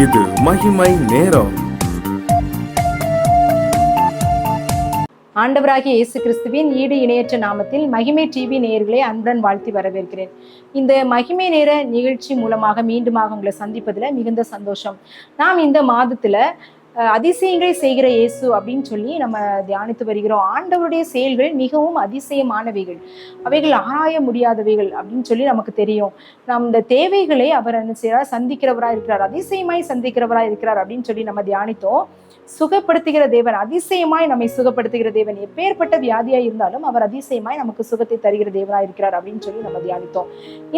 இது மகிமை நேரம். ஆண்டவராகிய இயேசு கிறிஸ்துவின் ஈடு இணையற்ற நாமத்தில் மகிமை டிவி நேயர்களை அன்புடன் வாழ்த்தி வரவேற்கிறேன். இந்த மகிமை நேர நிகழ்ச்சி மூலமாக மீண்டுமாக உங்களை சந்திப்பதில் மிகுந்த சந்தோஷம். நாம் இந்த மாதத்துல அதிசயங்களை செய்கிற இயேசு அப்படின்னு சொல்லி நம்ம தியானித்து வருகிறோம். ஆண்டவருடைய செயல்கள் மிகவும் அதிசயமானவைகள், அவைகள் ஆராய முடியாதவைகள் அப்படின்னு சொல்லி நமக்கு தெரியும். இந்த தேவைகளை அவர் என்ன செய்யறார், சந்திக்கிறவரா இருக்கிறார், அதிசயமாய் சந்திக்கிறவரா இருக்கிறார் அப்படின்னு சொல்லி நம்ம தியானித்தோம். சுகப்படுத்துகிற தேவன், அதிசயமாய் நம்மை சுகப்படுத்துகிற தேவன், எப்பேற்பட்ட வியாதியா இருந்தாலும் அவர் அதிசயமாய் நமக்கு சுகத்தை தருகிற தேவனா இருக்கிறார் அப்படின்னு சொல்லி நம்ம தியானித்தோம்.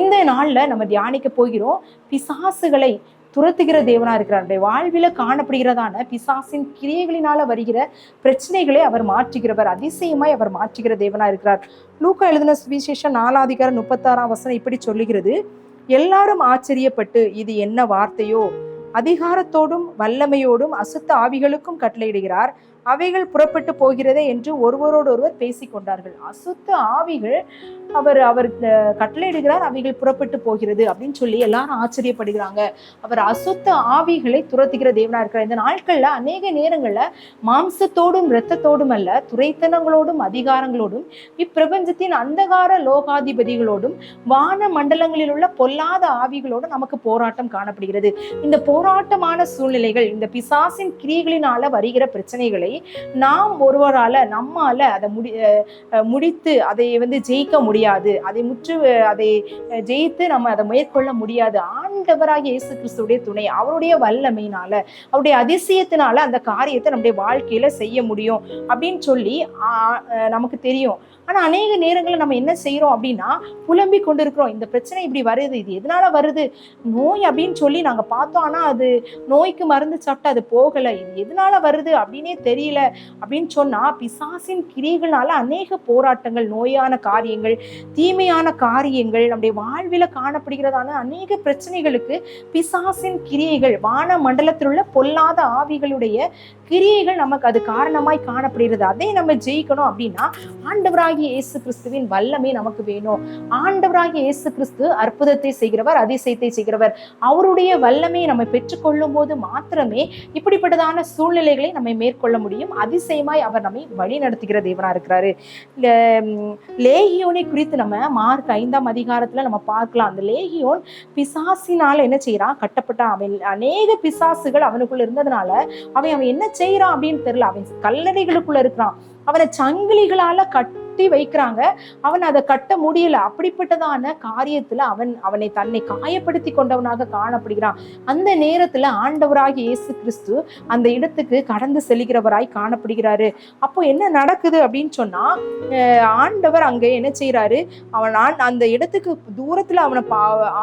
இந்த நாள்ல நம்ம தியானிக்க போகிறோம், பிசாசுகளை துரத்துகிற தேவனா இருக்கிறார். வாழ்வில காணப்படுகிறதான பிசாசின் கிரியைகளினால வருகிற பிரச்சனைகளை அவர் மாற்றுகிறவர், அதிசயமாய் அவர் மாற்றுகிற தேவனா இருக்கிறார். லூக்கா எழுதின சுவிசேஷம் 4:36 இப்படி சொல்லுகிறது: எல்லாரும் ஆச்சரியப்பட்டு, இது என்ன வார்த்தையோ, அதிகாரத்தோடும் வல்லமையோடும் அசுத்த ஆவிகளுக்கும் கட்டளையிடுகிறார், அவைகள் புறப்பட்டு போகிறதே என்று ஒருவரோடொருவர் பேசிக்கொண்டார்கள். அசுத்த ஆவிகள் அவர் கட்டளையிடுகிறார், அவைகள் புறப்பட்டு போகிறது அப்படின்னு சொல்லி எல்லாரும் ஆச்சரியப்படுகிறாங்க. அவர் அசுத்த ஆவிகளை துரத்துகிற தேவனா இருக்கிறார். இந்த நாட்கள்ல அநேக நேரங்கள்ல மாம்சத்தோடும் இரத்தத்தோடும் அல்ல, துரைத்தனங்களோடும் அதிகாரங்களோடும் இப்பிரபஞ்சத்தின் அந்தகார லோகாதிபதிகளோடும் வான மண்டலங்களில் உள்ள பொல்லாத ஆவிகளோடும் நமக்கு போராட்டம் காணப்படுகிறது. இந்த போராட்டமான சூழ்நிலைகள், இந்த பிசாசின் கிரியைகளினால வருகிற பிரச்சனைகளை நாம் ஒருவரால நம்மால அதை முடித்து அதை ஜெயிக்க முடியாது, அதை ஜெயித்து நம்ம அதை மேற்கொள்ள முடியாது. ஆண்டவராகிய இயேசு கிறிஸ்துடைய துணை, அவருடைய வல்லமையினால, அவருடைய அதிசயத்தினால அந்த காரியத்தை நம்முடைய வாழ்க்கையில செய்ய முடியும் அப்படின்னு சொல்லி நமக்கு தெரியும். ஆனா அநேக நேரங்களில் நம்ம என்ன செய்யறோம் அப்படின்னா, புலம்பி கொண்டிருக்கிறோம். இந்த பிரச்சனை இப்படி வருது, இது எதனால வருது, நோய் அப்படின்னு சொல்லி நாங்க பார்த்தோம், ஆனா அது நோய்க்கு மருந்து சாப்பிட்டு அது போகல, இது எதனால வருது அப்படின்னே தெரியல அப்படின்னு சொன்னா, பிசாசின் கிரியைகளால அநேக போராட்டங்கள், நோயான காரியங்கள், தீமையான காரியங்கள், நம்முடைய வாழ்வில காணப்படுகிறதான அநேக பிரச்சனைகளுக்கு பிசாசின் கிரியைகள், வான மண்டலத்தில் உள்ள பொல்லாத ஆவிகளுடைய கிரியைகள் நமக்கு அது காரணமாய் காணப்படுகிறது. அதை நம்ம ஜெயிக்கணும் அப்படின்னா ஆண்டவராகிய இயேசு கிறிஸ்துவின் வல்லமை நமக்கு வேணும். ஆண்டவராகிய இயேசு கிறிஸ்து அற்புதத்தை செய்கிறவர், அதிசயத்தை செய்கிறவர். அவருடைய வல்லமையை நம்ம பெற்றுக்கொள்ளும் போது மாத்திரமே இப்படிப்பட்டதான சூழ்நிலைகளை நம்ம மேற்கொள்ள முடியும். அதிசயமாய் அவர் நம்மை வழி நடத்துகிற தேவனா இருக்கிறாரு. இந்த லேகியோனை குறித்து நம்ம மார்க் 5 நம்ம பார்க்கலாம். அந்த லேகியோன் பிசாசினால என்ன செய்யறான், கட்டப்பட்டான். அவன் அநேக பிசாசுகள் அவனுக்குள்ள இருந்ததுனால அவன் என்ன செய்யறான் அப்படின்னு தெரியல. அவன் கல்லறைகளுக்குள்ள இருக்கிறான், அவனை சங்கிலிகளால கட்டி வைக்கிறாங்க, அவன் அதை கட்ட முடியல. அப்படிப்பட்டதான காரியத்துல அவனை தன்னை காயப்படுத்தி கொண்டவனாக காணப்படுகிறான். அந்த நேரத்துல ஆண்டவராகிய இயேசு கிறிஸ்து அந்த இடத்துக்கு கடந்து செல்கிறவராய் காணப்படுகிறாரு. அப்போ என்ன நடக்குது அப்படின்னு சொன்னா, ஆண்டவர் அங்க என்ன செய்யறாரு, அந்த இடத்துக்கு தூரத்துல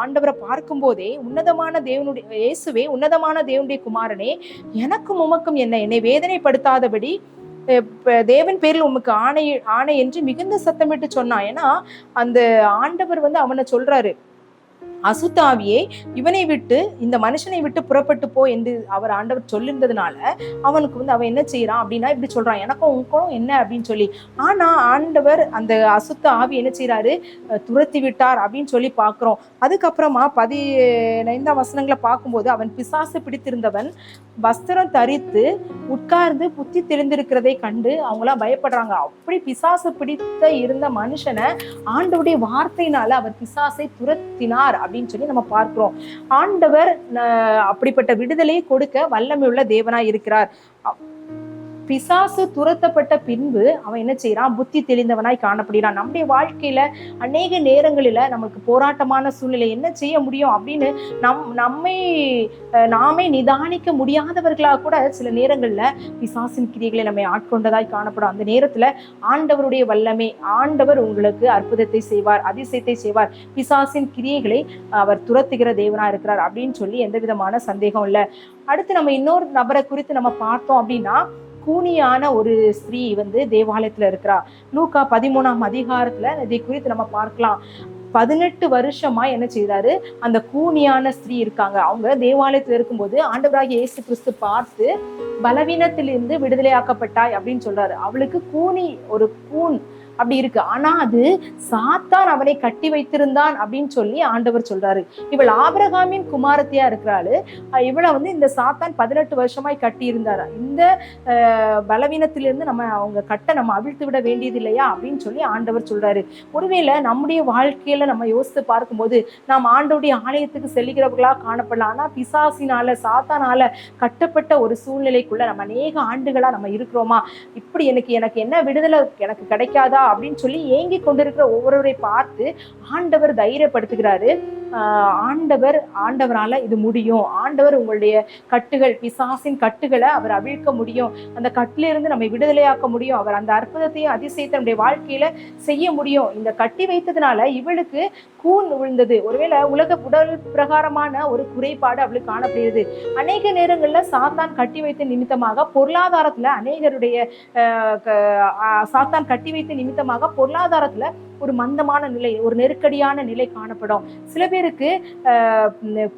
ஆண்டவரை பார்க்கும் போதே, உன்னதமான தேவனுடைய இயேசுவே, உன்னதமான தேவனுடைய குமாரனே, எனக்கும் உமக்கும் என்னை வேதனைப்படுத்தாதபடி தேவன் பேரில் உமக்கு ஆணை என்று மிகுந்த சத்தமிட்டு சொன்னான். ஏன்னா அந்த ஆண்டவர் அவனை சொல்றாரு, அசுத்தாவியே இவனை விட்டு, இந்த மனுஷனை விட்டு புறப்பட்டு போ என்று அவர் ஆண்டவர் சொல்லியிருந்ததுனால அவனுக்கு அவன் என்ன செய்யறான் அப்படின்னா இப்படி சொல்றான், எனக்கும் உங்களுக்கும் என்ன அப்படின்னு சொல்லி. ஆனா ஆண்டவர் அந்த அசுத்த ஆவி என்ன செய்யறாரு, துரத்தி விட்டார் அப்படின்னு சொல்லி பாக்குறோம். அதுக்கப்புறமா 15 பார்க்கும்போது, அவன் பிசாசு பிடித்திருந்தவன் வஸ்திரம் தரித்து உட்கார்ந்து புத்தி தெளிந்திருக்கிறதை கண்டு அவங்களாம் பயப்படுறாங்க. அப்படி பிசாசு பிடித்த இருந்த மனுஷனை ஆண்டவருடைய வார்த்தையினால அவர் பிசாசை துரத்தினார் அப்படின்னு சொல்லி நம்ம பார்க்கிறோம். ஆண்டவர் அப்படிப்பட்ட விடுதலையை கொடுக்க வல்லமை உள்ள தேவனா இருக்கிறார். பிசாசு துரத்தப்பட்ட பின்பு அவன் என்ன செய்யறான், புத்தி தெளிந்தவனாய் காணப்படுகிறான். நம்முடைய வாழ்க்கையில அநேக நேரங்களில நமக்கு போராட்டமான சூழ்நிலை, என்ன செய்ய முடியும் அப்படின்னு நாமே நிதானிக்க முடியாதவர்களாக கூட சில நேரங்கள்ல பிசாசின் கிரியைகளை நம்மை ஆட்கொண்டதாய் காணப்படும். அந்த நேரத்துல ஆண்டவருடைய வல்லமை, ஆண்டவர் உங்களுக்கு அற்புதத்தை செய்வார், அதிசயத்தை செய்வார். பிசாசின் கிரியைகளை அவர் துரத்துகிற தேவனா இருக்கிறார் அப்படின்னு சொல்லி எந்த விதமான சந்தேகம் இல்லை. அடுத்து நம்ம இன்னொரு நபரை குறித்து நம்ம பார்த்தோம் அப்படின்னா, கூனியான ஒரு ஸ்திரீ தேவாலயத்துல இருக்கிறா. லூக்கா 13 இதை குறித்து நம்ம பார்க்கலாம். 18 வருஷமா என்ன செய்தாரு, அந்த கூனியான ஸ்திரீ இருக்காங்க. அவங்க தேவாலயத்துல இருக்கும்போது ஆண்டவராகிய இயேசு கிறிஸ்து பார்த்து பலவீனத்திலிருந்து விடுதலையாக்கப்பட்டாய் அப்படின்னு சொல்றாரு. அவளுக்கு ஒரு கூன் அப்படி இருக்கு. ஆனா அது சாத்தான் அவனை கட்டி வைத்திருந்தான் அப்படின்னு சொல்லி ஆண்டவர் சொல்றாரு. இவள் ஆபிரகாமின் குமாரத்தியா இருக்கிறாள், இவளை இந்த சாத்தான் 18 வருஷமாய் கட்டி இருந்தாரா. இந்த பலவீனத்திலிருந்து அவங்க கட்டை நம்ம அவிழ்த்து விட வேண்டியது இல்லையா அப்படின்னு சொல்லி ஆண்டவர் சொல்றாரு. ஒருவேளை நம்முடைய வாழ்க்கையில நம்ம யோசித்து பார்க்கும்போது நாம் ஆண்டவருடைய ஆலயத்துக்கு செல்லுகிறவர்களா காணப்படலாம். ஆனா பிசாசினால சாத்தானால கட்டப்பட்ட ஒரு சூழ்நிலைக்குள்ள நம்ம அநேக ஆண்டுகளா நம்ம இருக்கிறோமா? இப்படி எனக்கு என்ன விடுதலை எனக்கு கிடைக்காதா அப்படின்னு சொல்லி ஏங்கி கொண்டிருக்கிற ஒவ்வொருவரை பார்த்து ஆண்டவர் தைரியப்படுத்துகிறாரு. ஆண்டவரால இது முடியும். ஆண்டவர் உங்களுடைய கட்டுகள், பிசாசின் கட்டுகளை அவர் அவிழ்க்க முடியும். அந்த கட்டிலிருந்து நம்ம விடுதலையாக்க முடியும். அவர் அந்த அற்புதத்தையும் அதிசயத்தை நம்முடைய வாழ்க்கையில செய்ய முடியும். இந்த கட்டி வைத்ததுனால இவளுக்கு கூன் விழுந்தது. ஒருவேளை உடல் பிரகாரமான ஒரு குறைபாடு அவளுக்கு காணப்படுகிறது. அநேக நேரங்கள்ல சாத்தான் கட்டி வைத்த நிமித்தமாக பொருளாதாரத்துல சாத்தான் கட்டி வைத்த நிமித்தமாக பொருளாதாரத்துல ஒரு மந்தமான நிலை, ஒரு நெருக்கடியான நிலை காணப்படும். சில பேருக்கு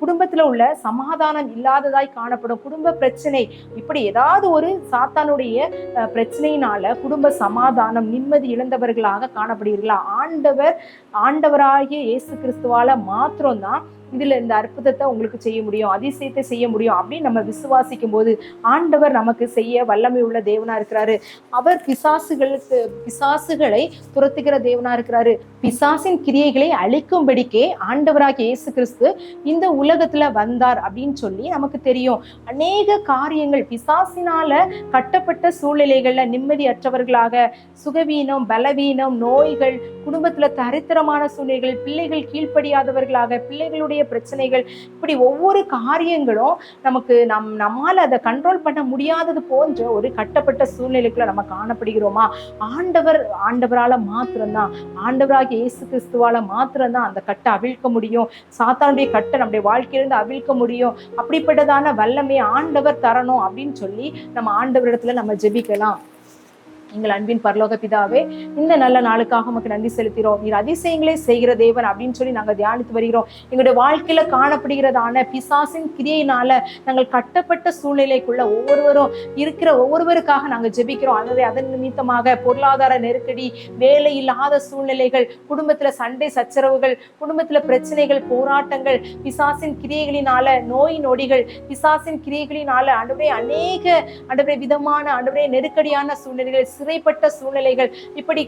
குடும்பத்துல உள்ள சமாதானம் இல்லாததாய் காணப்படும். குடும்ப பிரச்சனை, இப்படி ஏதாவது ஒரு சாத்தானுடைய பிரச்சனையினால குடும்ப சமாதானம், நிம்மதி இழந்தவர்களாக காணப்படுகிறீர்களா? ஆண்டவராகிய இயேசு கிறிஸ்துவால மாத்திரம்தான் இதுல இந்த அற்புதத்தை உங்களுக்கு செய்ய முடியும், அதிசயத்தை செய்ய முடியும் அப்படின்னு நம்ம விசுவாசிக்கும் போது ஆண்டவர் நமக்கு செய்ய வல்லமை உள்ள தேவனா இருக்கிறாரு. அவர் பிசாசுகளை துரத்துகிற தேவனா இருக்கிறாரு. பிசாசின் கிரியைகளை அழிக்கும்படிக்கே ஆண்டவராகிய இயேசு கிறிஸ்து இந்த உலகத்துல வந்தார் அப்படின்னு சொல்லி நமக்கு தெரியும். அநேக காரியங்கள் பிசாசினால கட்டப்பட்ட சூழ்நிலைகள்ல நிம்மதியற்றவர்களாக, சுகவீனம், பலவீனம், நோய்கள், குடும்பத்துல தரித்திரமான சூழ்நிலைகள், பிள்ளைகள் கீழ்ப்படியாதவர்களாக, பிள்ளைகளுடைய பிரச்சனைகள், இப்படி ஒவ்வொரு காரியங்களும் நமக்கு நம்மால அதை கண்ட்ரோல் பண்ண முடியாதது போன்ற ஒரு கட்டப்பட்ட சூழ்நிலைக்குள்ள நம்ம காணப்படுகிறோமா? ஆண்டவரால மாத்திரம்தான், ஆண்டவராகிய இயேசு கிறிஸ்துவால மாத்திரம்தான் அந்த கட்டை அவிழ்க்க முடியும். சாத்தானுடைய கட்டை நம்முடைய வாழ்க்கையிலிருந்து அவிழ்க்க முடியும். அப்படிப்பட்டதான வல்லமையை ஆண்டவர் தரணும் அப்படின்னு சொல்லி நம்ம ஆண்டவரிடத்துல நம்ம ஜெபிக்கலாம். எங்கள் அன்பின் பரலோக பிதாவே, இந்த நல்ல நாளுக்காக உமக்கு நன்றி செலுத்துகிறோம். நீர் அதிசயங்களே செய்கிற தேவன் அப்படின்னு சொல்லி நாங்கள் தியானித்து வருகிறோம். எங்களுடைய வாழ்க்கையில காணப்படுகிறதான பிசாசின் கிரியையினால நாங்கள் கட்டப்பட்ட சூழ்நிலைக்குள்ள ஒவ்வொருவருக்காக நாங்கள் ஜெபிக்கிறோம். அதன் நிமித்தமாக பொருளாதார நெருக்கடி, வேலை இல்லாத சூழ்நிலைகள், குடும்பத்துல சண்டை சச்சரவுகள், குடும்பத்துல பிரச்சனைகள், போராட்டங்கள், பிசாசின் கிரியைகளினால நோய் நொடிகள், பிசாசின் கிரியைகளினால அண்டவரே விதமான நெருக்கடியான சூழ்நிலைகள், சிறைப்பட்ட சூழ்நிலைகள், இப்படி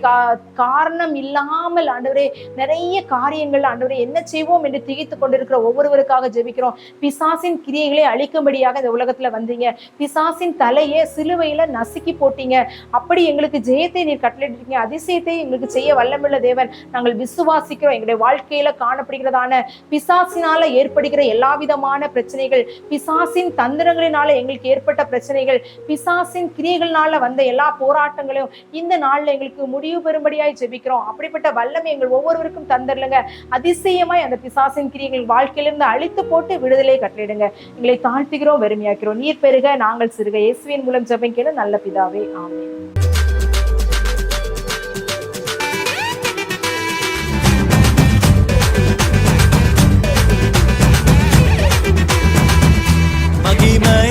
காரணம் இல்லாமல் ஆண்டவரே நிறைய காரியங்கள் ஆண்டவரே என்ன செய்வோம் என்று திகைத்துக் கொண்டிருக்கிற ஒவ்வொருவருக்காக ஜெபிக்கிறோம். பிசாசின் கிரியைகளை அழிக்கும்படியாக இந்த உலகத்துல வந்தீங்க. பிசாசின் தலையை சிலுவையில நசுக்கி போட்டீங்க. அப்படி எங்களுக்கு ஜெயத்தை நீர் கட்டளையிட்டீங்க. அதிசயத்தை எங்களுக்கு செய்ய வல்லமுள்ள தேவன் நாங்கள் விசுவாசிக்கிறோம். எங்களுடைய வாழ்க்கையில காணப்படுகிறதான பிசாசினால ஏற்படுகிற எல்லா விதமான பிரச்சனைகள், பிசாசின் தந்திரங்களினால எங்களுக்கு ஏற்பட்ட பிரச்சனைகள், பிசாசின் கிரியைகள்னால வந்த எல்லா போராட்டங்களையும் இந்த நாள்ல எங்களுக்கு முடிவு பெறும்படியாய் ஜெபிக்கிறோம். அப்படிப்பட்ட வல்லமை எங்கள் ஒவ்வொருவருக்கும் தந்தரலுங்க. அதிசயமாய் அந்த பிசாசின் கிரியைகள் வாழ்க்கையிலிருந்து அழித்து போட்டு விடுதலை கட்டளையிடுங்க. எங்களை தாழ்த்துகிறோம், வெறுமையாக்கிறோம். நீர் பெருக, நாங்கள் சிறுக. இயேசுவின் மூலம் ஜெபம் கேளு நல்ல பிதாவே, ஆமென். மகிமை